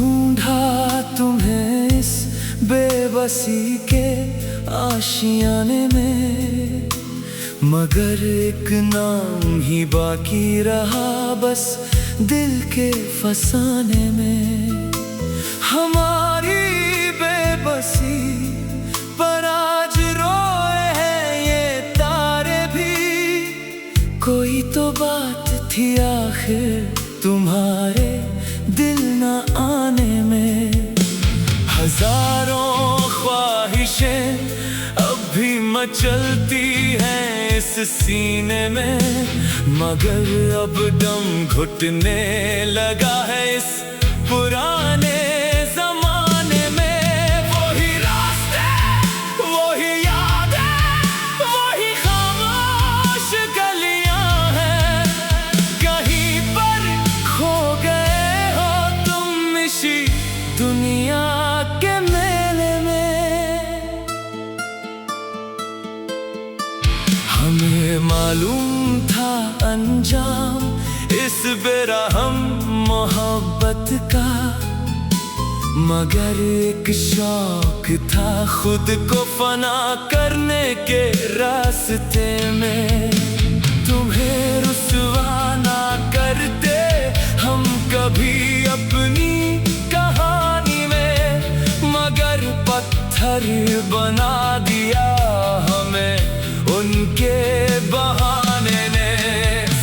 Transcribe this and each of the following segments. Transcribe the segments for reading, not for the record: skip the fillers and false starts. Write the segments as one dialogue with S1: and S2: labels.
S1: ढूंढा तुम्हें इस बेबसी के आशियाने में, मगर एक नाम ही बाकी रहा बस दिल के फसाने में। हमारी बेबसी पर आज रोए हैं ये तारे भी, कोई तो बात थी आखिर तुम्हारे दिल न आने में। हजारों ख्वाहिशें अब भी मचलती हैं इस सीने में, मगर अब दम घुटने लगा है इस पुराने जमाने में। वही रास्ते, वही यादें, वही खामोश गलियां हैं, कहीं पर खो गए हो तुम इसी दुनिया के मेले में। हमें मालूम था अंजाम इस बेरहम मोहब्बत का, मगर एक शौक था खुद को फना करने के रास्ते में। तुम्हें रुसवा ना करते हम कभी अपनी कहानी में, मगर पत्थर बना दिया हमें उनके बहाने ने।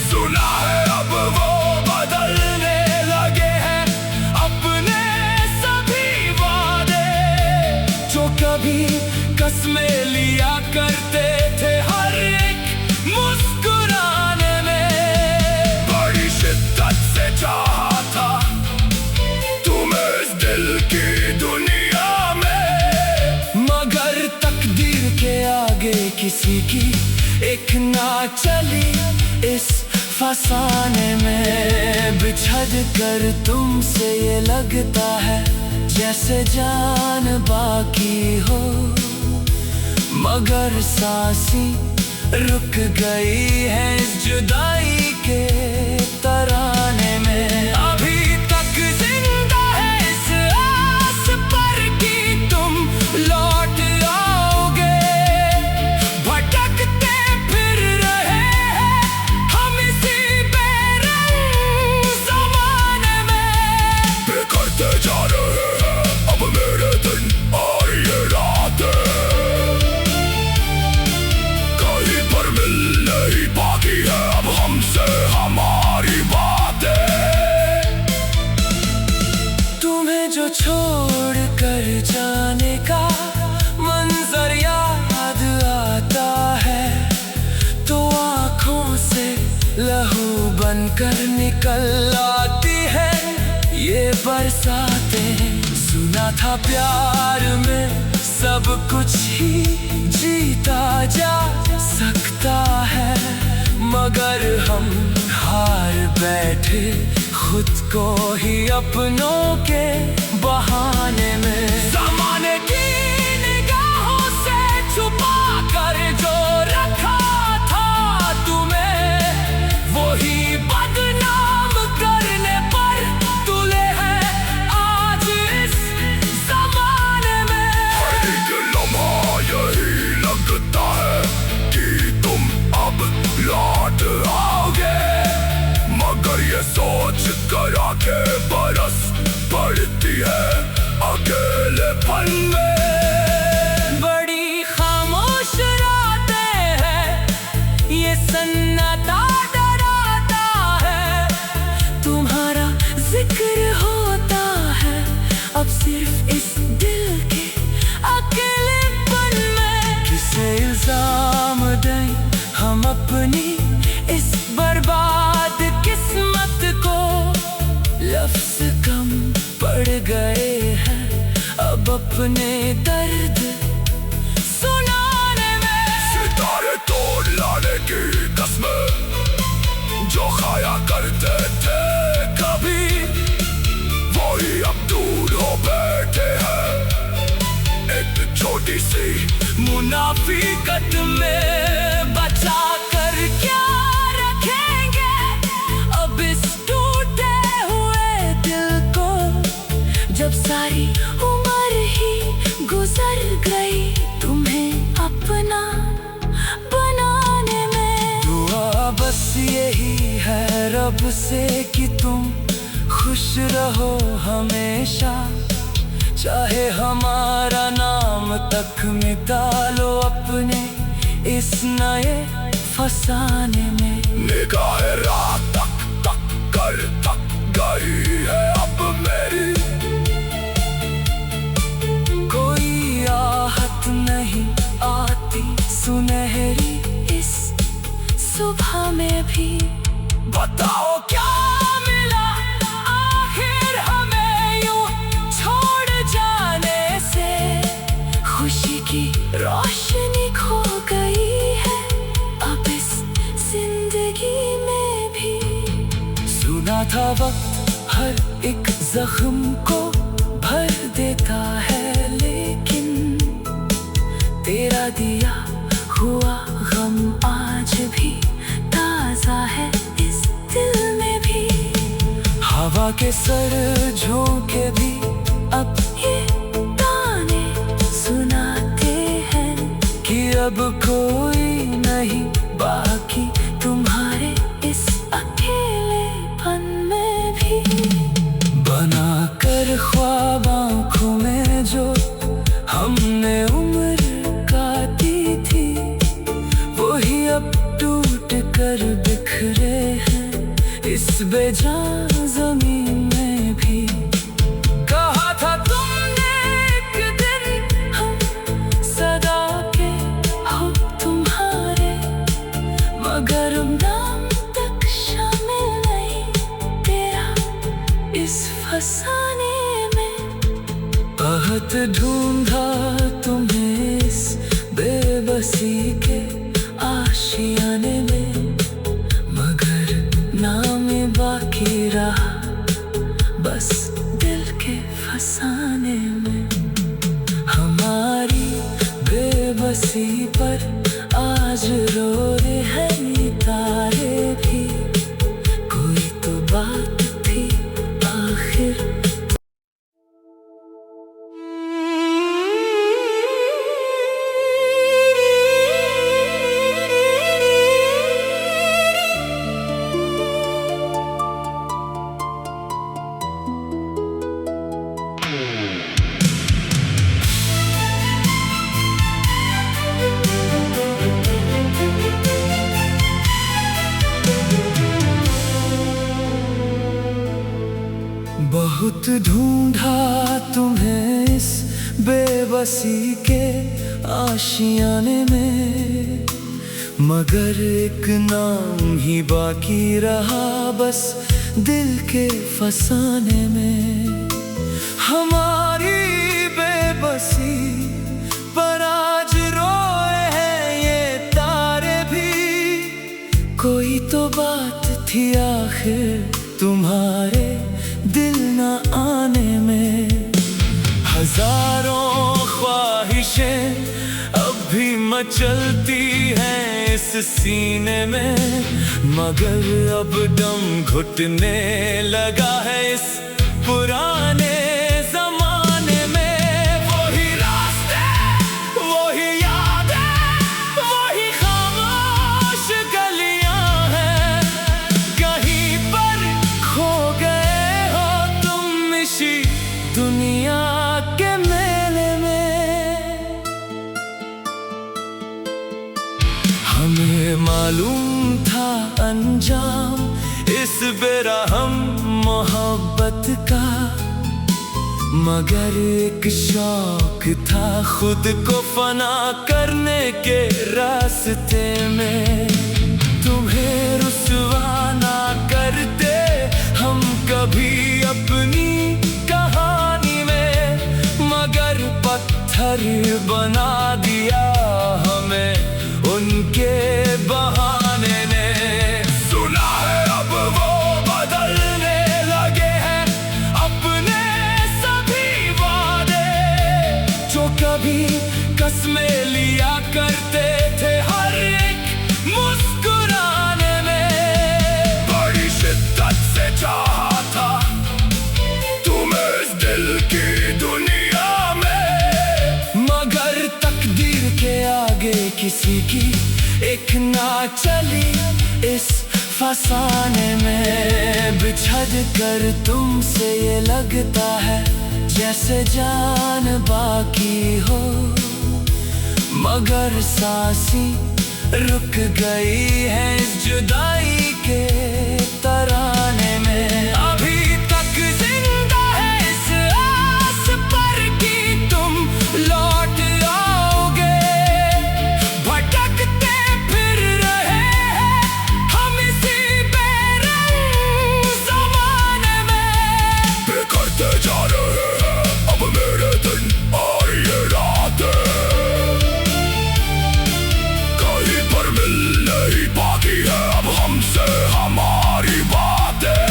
S1: सुना है अब वो बदलने लगे हैं अपने सभी वादे, जो कभी कसमें लिया करते थे हर एक मुस्कुराने में। बड़ी शिद्दत से चाहा था तुम्हें इस दिल की दुनिया में, मगर तकदीर के आगे किसी की एक ना चली इस फसाने में। बिछड़ कर तुमसे ये लगता है जैसे जान बाकी हो, मगर सांसें रुक गई है इस जुदाई के तराने में। अभी तक जिंदा है इस आस पर कि तुम लौट आओगे, भटकते फिर रहे हैं हम इसी बेरंग ज़माने में। बिखरते जा रहे हैं अब मेरे दिन और ये रातें, कहीं पर मिल नहीं बाकी है अब हमसे हमारी बातें। तुम्हें जो छोड़ कर जाने का मंजर याद आता है, तो आँखों से लहू बनकर निकल आती है ये बरसातें। सुना था प्यार में सब कुछ ही जीता जा सकता है, मगर हम हार बैठे खुद को ही अपनों के बहाने में। ज़माने की निगाहों से छुपा कर जो रखा था तुम्हें, वही बदनाम करने पर तुले हैं आज इस ज़माने में। हर एक लम्हा यही लगता है कि तुम अब लौट आओगे, मगर ये सोच कर आंखें बरस पड़ती है अकेलेपन में। बड़ी खामोश रातें हैं, ये सन्नाटा डराता है, तुम्हारा जिक्र होता है अब सिर्फ इस दिल के अकेलेपन में। किसे इल्जाम दें हम अपनी इस बर्बाद किस्मत को, लफ्ज़ कम पड़ गए हैं अब अपने दर्द सुनाने में। सितारे तोड़ लाने की कसमें जो खाया करते थे कभी, वही अब दूर हो बैठे हैं एक छोटी सी मुनाफिकत में। बचा कर क्या रखेंगे अब इस टूटे हुए दिल को, जब सारी उम्र ही गुजर गई तुम्हें अपना बनाने में।
S2: दुआ बस यही है रब से कि तुम खुश रहो हमेशा, चाहे हमारा नाम तक मिटा लो अपने इस नए फसाने में।
S1: निगाहें रात तक तक कर तक गई है अब मेरी,
S2: कोई आहट नहीं आती सुनहरी इस
S1: सुबह में भी। बताओ क्या मिला आखिर हमें यूं छोड़ जाने से, खुशी की रोशनी खो गई है अब इस जिंदगी में भी।
S2: सुना था वक्त हर एक जख्म को भर देता है, लेकिन तेरा दिया हुआ गम आज भी ताजा है इस दिल में भी। हवा के सर झोंके भी अब
S1: ये ताने सुनाते हैं
S2: कि अब कोई नहीं बाकी तुम्हारे
S1: इस अकेलेपन में भी।
S2: बना कर ख्वाब आँखों में जो हमने उम्र काटी थी, वही अब टूट कर बिखरे हैं इस बेजान ज़मीन में भी। कहा था तुमने एक दिन
S1: हम सदा के हो तुम्हारे,
S2: मगर
S1: नाम तक शामिल नहीं तेरा इस फसाने में।
S2: बहुत ढूंढा तुम्हें इस बेबसी के आशियाने में, मगर नाम बाकी रहा बस
S1: दिल के फसाने में।
S2: हमारी बेबसी पर आज रो रहे हैं तारे भी, कोई तो बात थी आखिर। बहुत ढूंढा तुम्हें इस बेबसी के आशियाने में, मगर एक नाम ही बाकी रहा बस दिल के फसाने में। हमारी बेबसी पर आज रोए हैं ये तारे भी, कोई तो बात थी आखिर तुम्हारे दिल न आने में। हजारों ख्वाहिशें अब भी मचलती हैं इस सीने में, मगर अब दम घुटने लगा है इस पुराने जमाने में। वही रास्ते वही यादें वही खामोश गलियां हैं, कहीं पर खो गए हो तुम इसी दुनिया के मेले में। हमें मालूम था अंजाम इस बेरहम मोहब्बत का, मगर एक शौक था खुद को फना करने के रास्ते में। तुम्हें रुसवा ना करते हम कभी अपनी कहानी में, मगर पत्थर बना दिया हमें उनके बहाने ने।
S1: सुना है अब वो बदलने लगे हैं अपने सभी वादे,
S2: जो कभी कसमें लिया करते थे हर एक मुस्कुराने में।
S1: बड़ी शिद्दत से चाहा था तुम्हें इस दिल की दुनिया में।
S2: मगर तकदीर के आगे किसी की एक ना चली इस फसाने में। बिछड़ कर तुमसे ये लगता है जैसे जान बाकी हो, मगर सांसी रुक गई है इस जुदाई के तराने में। अभी तक जिंदा है इस आस पर कि तुम लौट आओगे। भटकते फिर रहे हैं हम इसी बेरंग ज़माने में।
S1: बिखरते जा रहे हैं अब मेरे दिन और ये रातें, कहीं पर मिल नहीं बाकी है अब हमसे हमारी बातें।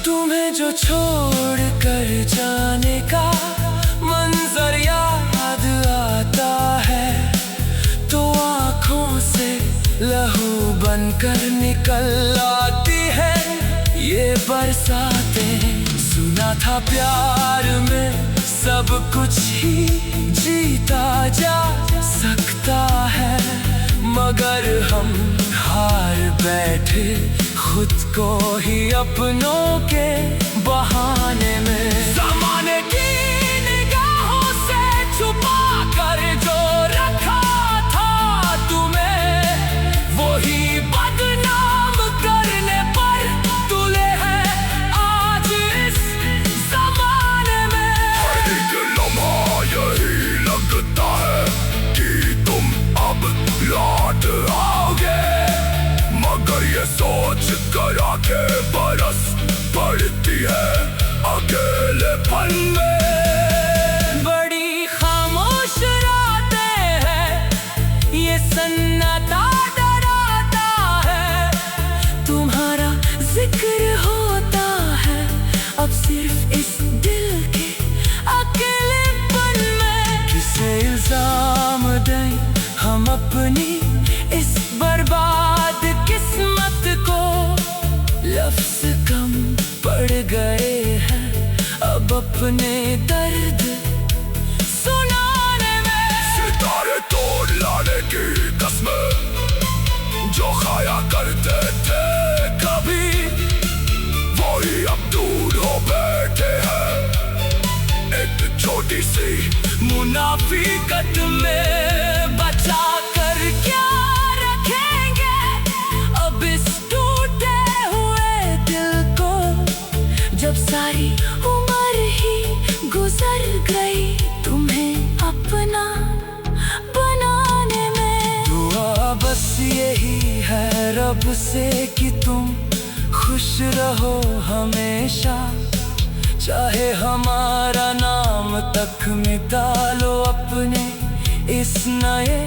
S2: तुम्हें जो छोड़ कर जाने का मंजर याद आता है तो आँखों से लहू बनकर निकल आती है ये बरसातें। सुना था प्यार में सब कुछ ही जीता जा सकता है, मगर हम हार बैठे खुद को ही अपनों के बहाने में। ज़माने की निगाहों से छुपा कर जो रखा था तुम्हें, वही बदनाम करने पर तुले हैं आज इस ज़माने में।
S1: हर एक लम्हा यही लगता है कि तुम अब लौट आओगे, मगर ये सोच कर आंखें बरस पड़ती है अकेलेपन में।
S2: बड़ी खामोश रातें हैं, ये सन्नाटा डराता है। तुम्हारा जिक्र होता है अब सिर्फ इस दिल के अकेलेपन में। किसे इल्जाम दें हम अपनी इस बर्बाद किस्मत को, लफ्ज़ कम पड़ गए हैं अब अपने दर्द सुनाने में।
S1: सितारे तोड़ लाने की कसमें जो खाया करते थे कभी, वही अब दूर हो बैठे हैं एक छोटी सी
S2: मुनाफिकत में। बचा कर क्या रखेंगे अब इस टूटे हुए दिल को, जब सारी उम्र ही गुजर गई तुम्हें अपना बनाने में। दुआ बस यही है रब से कि तुम खुश रहो हमेशा, चाहे हमारा नाम तक मिटा लो अपने इस नए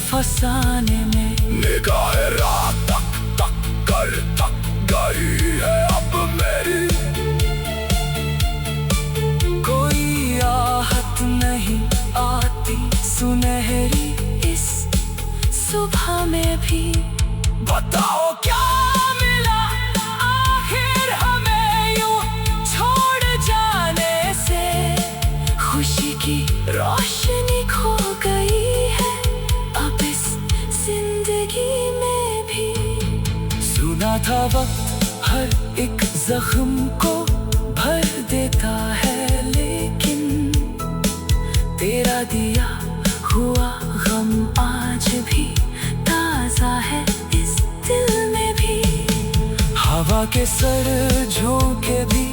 S2: फसाने में।
S1: निगाहें रात तक तक कर तक गई है अब मेरी,
S2: कोई आहत नहीं आती सुनहरी इस सुबह में भी।
S1: बताओ क्या
S2: मिला आखिर हमें यूं छोड़ जाने से, खुशी की रोशनी खो गई है अब इस जिंदगी में भी। सुना था वक्त हर एक जख्म को भर देता है, लेकिन तेरा दिया हुआ गम आज भी ताजा है इस दिल में भी। हवा के सर झोंके भी